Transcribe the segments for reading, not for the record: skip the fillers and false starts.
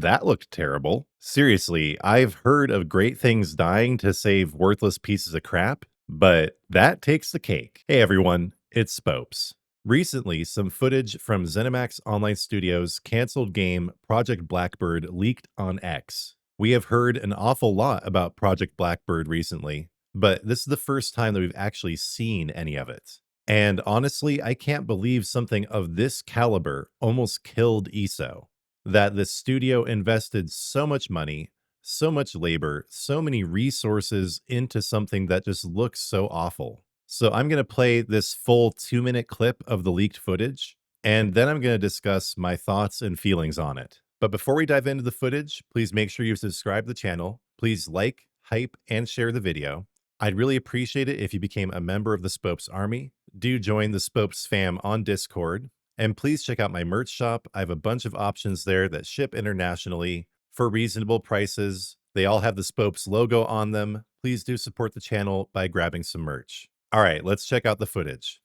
That looked terrible. Seriously, I've heard of great things dying to save worthless pieces of crap, but that takes the cake. Hey everyone, it's Spopes. Recently, some footage from Zenimax Online Studios' canceled game Project Blackbird leaked on X. We have heard an awful lot about Project Blackbird recently, but this is the first time that we've actually seen any of it. And honestly, I can't believe something of this caliber almost killed ESO, that the studio invested so much money, so much labor, so many resources into something that just looks so awful. So I'm going to play this full 2-minute clip of the leaked footage, and then I'm going to discuss my thoughts and feelings on it. But before we dive into the footage, please make sure you subscribe to the channel. Please like, hype, and share the video. I'd really appreciate it if you became a member of the Spopes Army. Do join the Spopes fam on Discord. And please check out my merch shop. I have a bunch of options there that ship internationally for reasonable prices. They all have the Spopes logo on them. Please do support the channel by grabbing some merch. All right, let's check out the footage.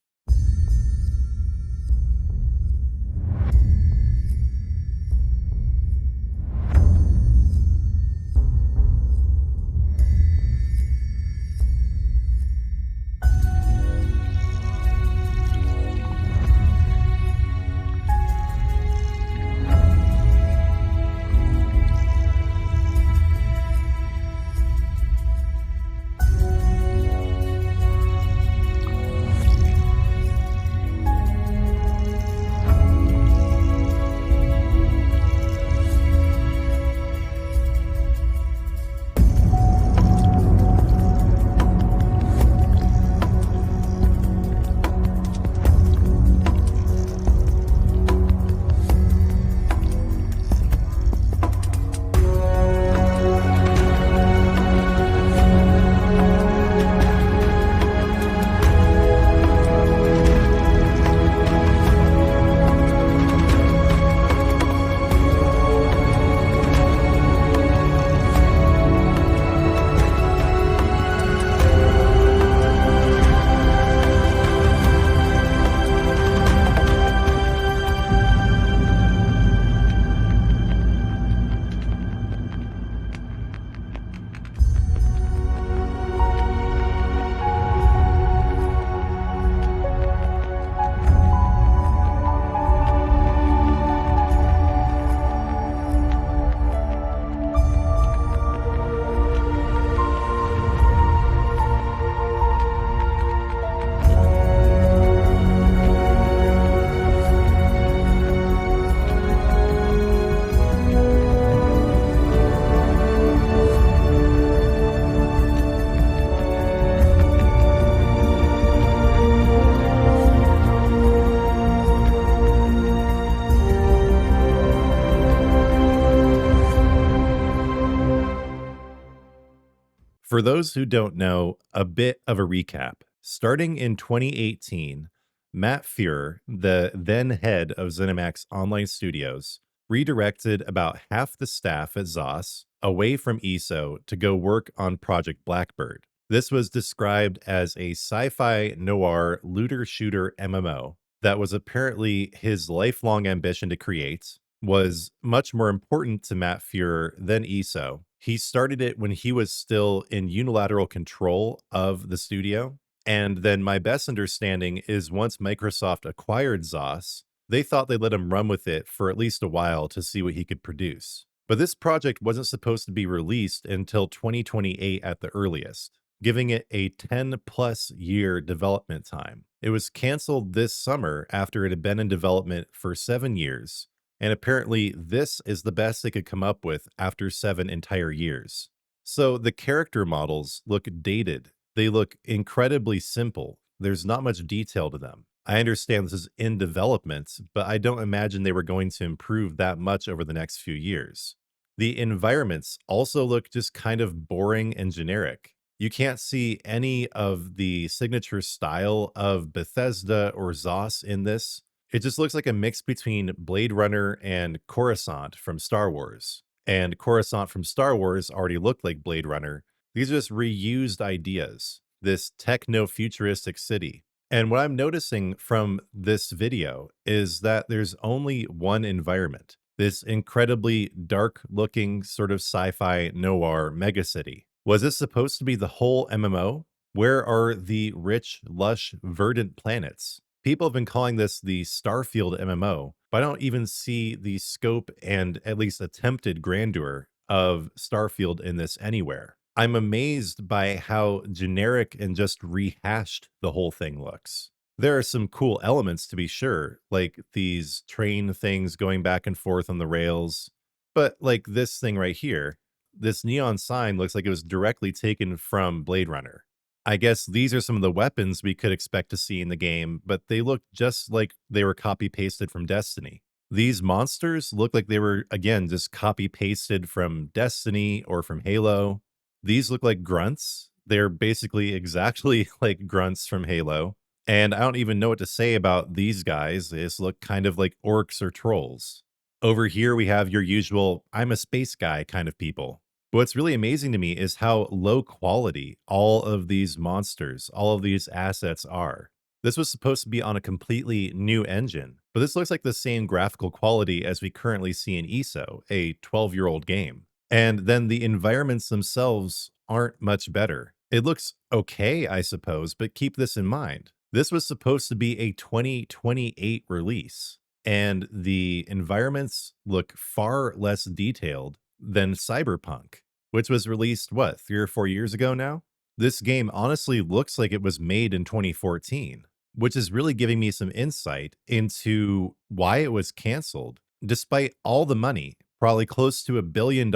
For those who don't know, a bit of a recap. Starting in 2018, Matt Fuhrer, the then head of Zenimax Online Studios, redirected about half the staff at ZOS away from ESO to go work on Project Blackbird. This was described as a sci-fi noir looter shooter MMO that was apparently his lifelong ambition to create, was much more important to Matt Fuhrer than ESO. He started it when he was still in unilateral control of the studio. And then my best understanding is once Microsoft acquired ZOS, they thought they'd let him run with it for at least a while to see what he could produce. But this project wasn't supposed to be released until 2028 at the earliest, giving it a 10+ year development time. It was canceled this summer after it had been in development for 7 years. And apparently this is the best they could come up with after 7 entire years. So the character models look dated. They look incredibly simple. There's not much detail to them. I understand this is in development, but I don't imagine they were going to improve that much over the next few years. The environments also look just kind of boring and generic. You can't see any of the signature style of Bethesda or ZOS in this. It just looks like a mix between Blade Runner and Coruscant from Star Wars. And Coruscant from Star Wars already looked like Blade Runner. These are just reused ideas, this techno-futuristic city. And what I'm noticing from this video is that there's only one environment. this incredibly dark looking sort of sci-fi noir megacity. Was this supposed to be the whole MMO? Where are the rich, lush, verdant planets? People have been calling this the Starfield MMO, but I don't even see the scope and at least attempted grandeur of Starfield in this anywhere. I'm amazed by how generic and just rehashed the whole thing looks. There are some cool elements to be sure, like these train things going back and forth on the rails. But like this thing right here, this neon sign looks like it was directly taken from Blade Runner. I guess these are some of the weapons we could expect to see in the game, but they look just like they were copy pasted from Destiny. These monsters look like they were, again, just copy pasted from Destiny or from Halo. These look like grunts. They're basically exactly like grunts from Halo. And I don't even know what to say about these guys. They just look kind of like orcs or trolls. Over here, we have your usual I'm a space guy kind of people. But what's really amazing to me is how low quality all of these monsters, all of these assets are. This was supposed to be on a completely new engine, but this looks like the same graphical quality as we currently see in ESO, a 12-year-old game. And then the environments themselves aren't much better. It looks okay, I suppose, but keep this in mind. This was supposed to be a 2028 release, and the environments look far less detailed than Cyberpunk, which was released, what, 3 or 4 years ago now? This game honestly looks like it was made in 2014, which is really giving me some insight into why it was canceled, despite all the money, probably close to $1 billion,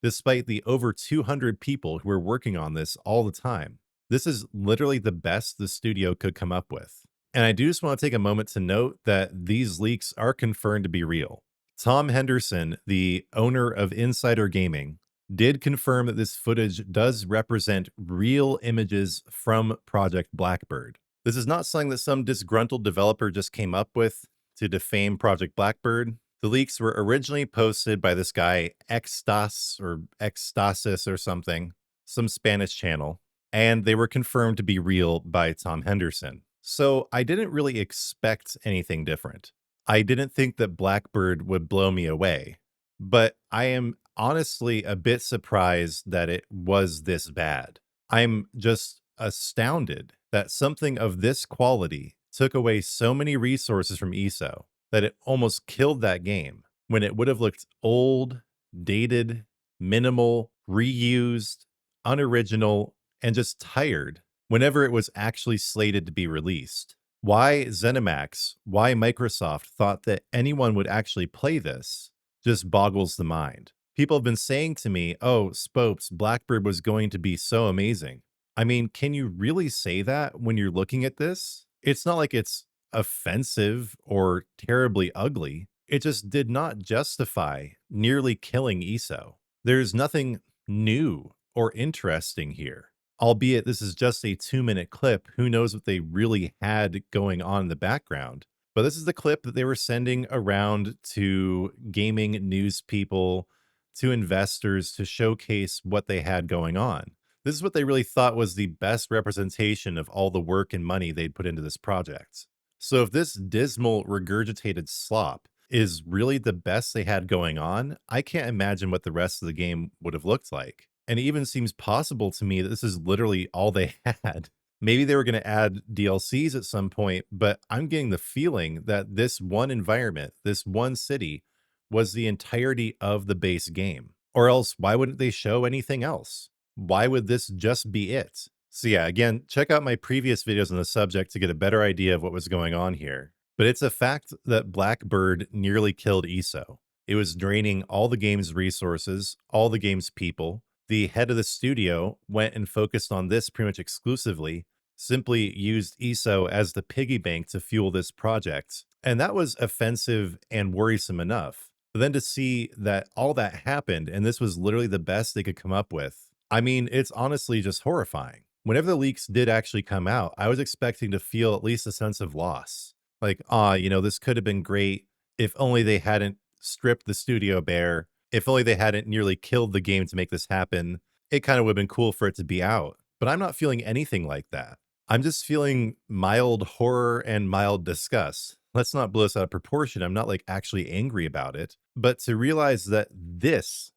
despite the over 200 people who were working on this all the time. This is literally the best the studio could come up with. And I do just want to take a moment to note that these leaks are confirmed to be real. Tom Henderson, the owner of Insider Gaming, did confirm that this footage does represent real images from Project Blackbird. This is not something that some disgruntled developer just came up with to defame Project Blackbird. The leaks were originally posted by this guy, Extas or Extasis or something, some Spanish channel, and they were confirmed to be real by Tom Henderson. So I didn't really expect anything different. I didn't think that Blackbird would blow me away, but I am honestly a bit surprised that it was this bad. I'm just astounded that something of this quality took away so many resources from ESO that it almost killed that game when it would have looked old, dated, minimal, reused, unoriginal, and just tired whenever it was actually slated to be released. Why Zenimax, why Microsoft thought that anyone would actually play this just boggles the mind. People have been saying to me, oh, Spopes, Blackbird was going to be so amazing. I mean, can you really say that when you're looking at this? It's not like it's offensive or terribly ugly. It just did not justify nearly killing ESO. There's nothing new or interesting here. Albeit this is just a 2-minute clip, who knows what they really had going on in the background. But this is the clip that they were sending around to gaming news people, to investors to showcase what they had going on. This is what they really thought was the best representation of all the work and money they'd put into this project. So if this dismal, regurgitated slop is really the best they had going on, I can't imagine what the rest of the game would have looked like. And it even seems possible to me that this is literally all they had. Maybe they were going to add DLCs at some point, but I'm getting the feeling that this one environment, this one city, was the entirety of the base game. Or else, why wouldn't they show anything else? Why would this just be it? So yeah, again, check out my previous videos on the subject to get a better idea of what was going on here. But it's a fact that Blackbird nearly killed ESO. It was draining all the game's resources, all the game's people. The head of the studio went and focused on this pretty much exclusively, simply used ESO as the piggy bank to fuel this project. And that was offensive and worrisome enough. But then to see that all that happened and this was literally the best they could come up with, I mean, it's honestly just horrifying. Whenever the leaks did actually come out, I was expecting to feel at least a sense of loss. Like, this could have been great if only they hadn't stripped the studio bare. If only they hadn't nearly killed the game to make this happen, it kind of would have been cool for it to be out. But I'm not feeling anything like that. I'm just feeling mild horror and mild disgust. let's not blow this out of proportion. I'm not like actually angry about it, but to realize that this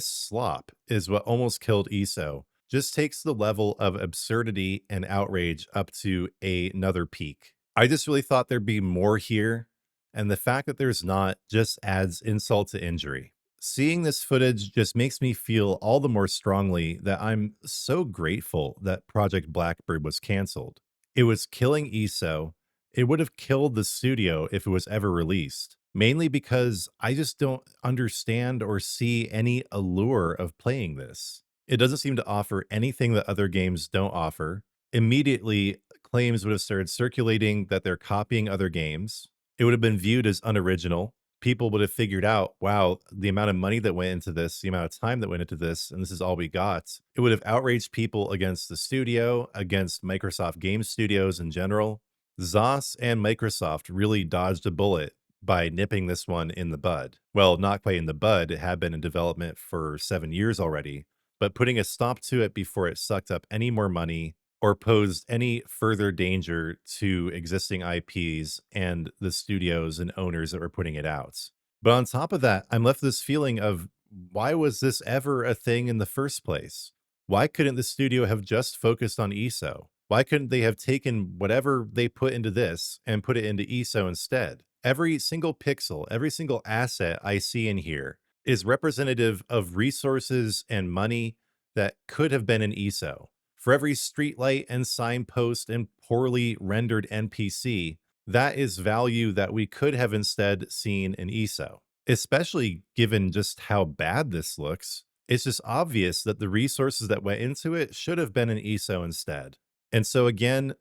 slop is what almost killed ESO just takes the level of absurdity and outrage up to another peak. I just really thought there'd be more here, and the fact that there's not just adds insult to injury. Seeing this footage just makes me feel all the more strongly that I'm so grateful that Project Blackbird was canceled. It was killing ESO. It would have killed the studio if it was ever released, mainly because I just don't understand or see any allure of playing this. It doesn't seem to offer anything that other games don't offer. Immediately, claims would have started circulating that they're copying other games. It would have been viewed as unoriginal. People would have figured out, wow, the amount of money that went into this, the amount of time that went into this, and this is all we got. It would have outraged people against the studio, against Microsoft Game Studios in general. ZOS and Microsoft really dodged a bullet by nipping this one in the bud. Well, not quite in the bud, it had been in development for 7 years already, but putting a stop to it before it sucked up any more money or posed any further danger to existing IPs and the studios and owners that were putting it out. But on top of that, I'm left with this feeling of why was this ever a thing in the first place? Why couldn't the studio have just focused on ESO? Why couldn't they have taken whatever they put into this and put it into ESO instead? Every single pixel, every single asset I see in here is representative of resources and money that could have been in ESO. For every streetlight and signpost and poorly rendered NPC, that is value that we could have instead seen in ESO. Especially given just how bad this looks, it's just obvious that the resources that went into it should have been in ESO instead. And so again,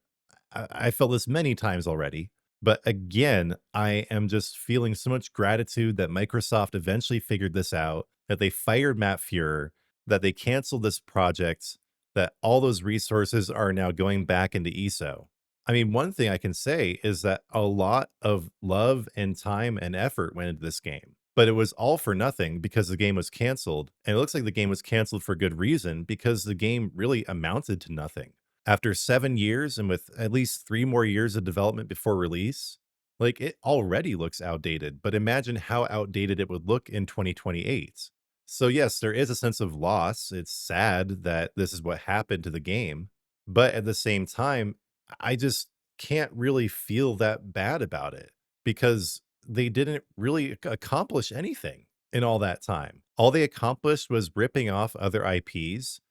I felt this many times already, but again, I am just feeling so much gratitude that Microsoft eventually figured this out, that they fired Matt Fuhrer, that they canceled this project, that all those resources are now going back into ESO. I mean, one thing I can say is that a lot of love and time and effort went into this game, but it was all for nothing because the game was canceled. And it looks like the game was canceled for good reason because the game really amounted to nothing. After 7 years and with at least 3 more years of development before release, like, it already looks outdated, but imagine how outdated it would look in 2028. So, yes, there is a sense of loss. It's sad that this is what happened to the game, but at the same time, I just can't really feel that bad about it because they didn't really accomplish anything in all that time. All they accomplished was ripping off other IPs,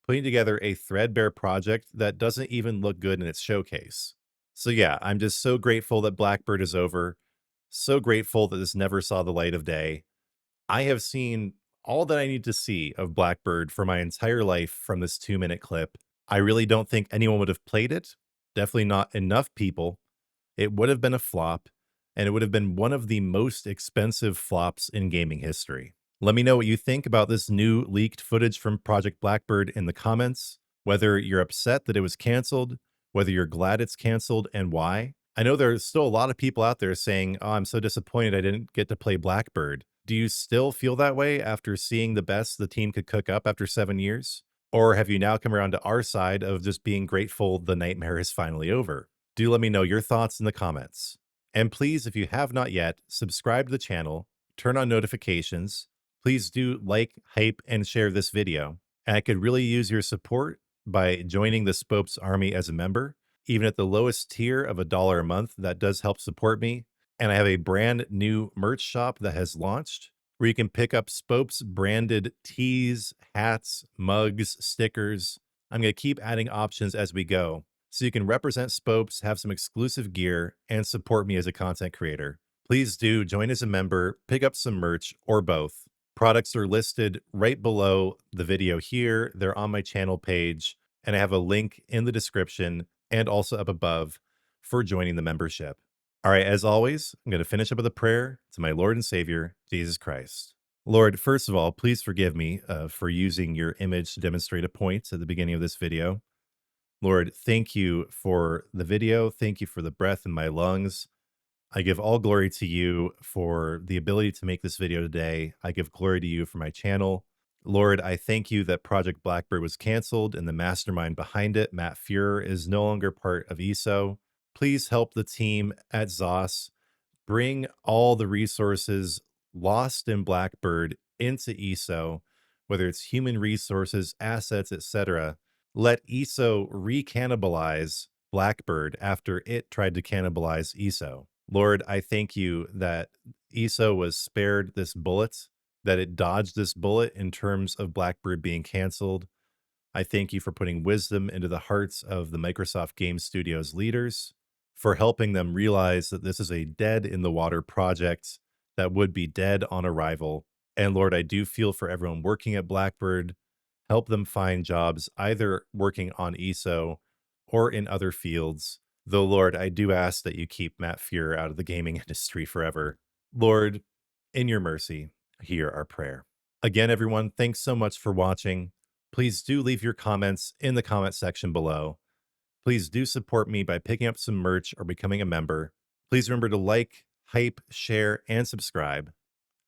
putting together a threadbare project that doesn't even look good in its showcase. So yeah, I'm just so grateful that Blackbird is over. So grateful that this never saw the light of day. I have seen all that I need to see of Blackbird for my entire life from this 2-minute clip. I really don't think anyone would have played it. Definitely not enough people. It would have been a flop, and it would have been one of the most expensive flops in gaming history. Let me know what you think about this new leaked footage from Project Blackbird in the comments, whether you're upset that it was canceled, whether you're glad it's canceled, and why. I know there's still a lot of people out there saying, oh, I'm so disappointed I didn't get to play Blackbird. Do you still feel that way after seeing the best the team could cook up after 7 years? Or have you now come around to our side of just being grateful the nightmare is finally over? Do let me know your thoughts in the comments. And please, if you have not yet, subscribe to the channel, turn on notifications. Please do like, hype, and share this video. And I could really use your support by joining the Spopes Army as a member. Even at the lowest tier of $1 a month, that does help support me. And I have a brand new merch shop that has launched where you can pick up Spopes branded tees, hats, mugs, stickers. I'm going to keep adding options as we go so you can represent Spopes, have some exclusive gear, and support me as a content creator. Please do join as a member, pick up some merch, or both. Products are listed right below the video here. They're on my channel page, and I have a link in the description and also up above for joining the membership. All right, as always, I'm going to finish up with a prayer to my Lord and Savior, Jesus Christ. Lord, first of all, please forgive me for using your image to demonstrate a point at the beginning of this video. Lord, thank you for the video. Thank you for the breath in my lungs. I give all glory to you for the ability to make this video today. I give glory to you for my channel. Lord, I thank you that Project Blackbird was canceled and the mastermind behind it, Matt Fuhrer, is no longer part of ESO. Please help the team at ZOS bring all the resources lost in Blackbird into ESO, whether it's human resources, assets, etc. Let ESO recannibalize Blackbird after it tried to cannibalize ESO. Lord, I thank you that ESO was spared this bullet, that it dodged this bullet in terms of Blackbird being canceled. I thank you for putting wisdom into the hearts of the Microsoft Game Studios leaders, for helping them realize that this is a dead in the water project that would be dead on arrival. And Lord, I do feel for everyone working at Blackbird. Help them find jobs either working on ESO or in other fields. Though, Lord, I do ask that you keep Matt Fuhr out of the gaming industry forever. Lord, in your mercy, hear our prayer. Again, everyone, thanks so much for watching. Please do leave your comments in the comment section below. Please do support me by picking up some merch or becoming a member. Please remember to like, hype, share, and subscribe.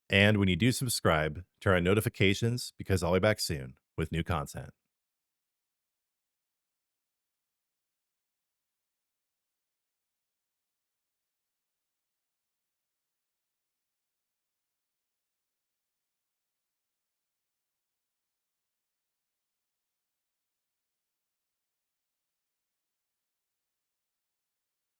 And when you do subscribe, turn on notifications because I'll be back soon with new content.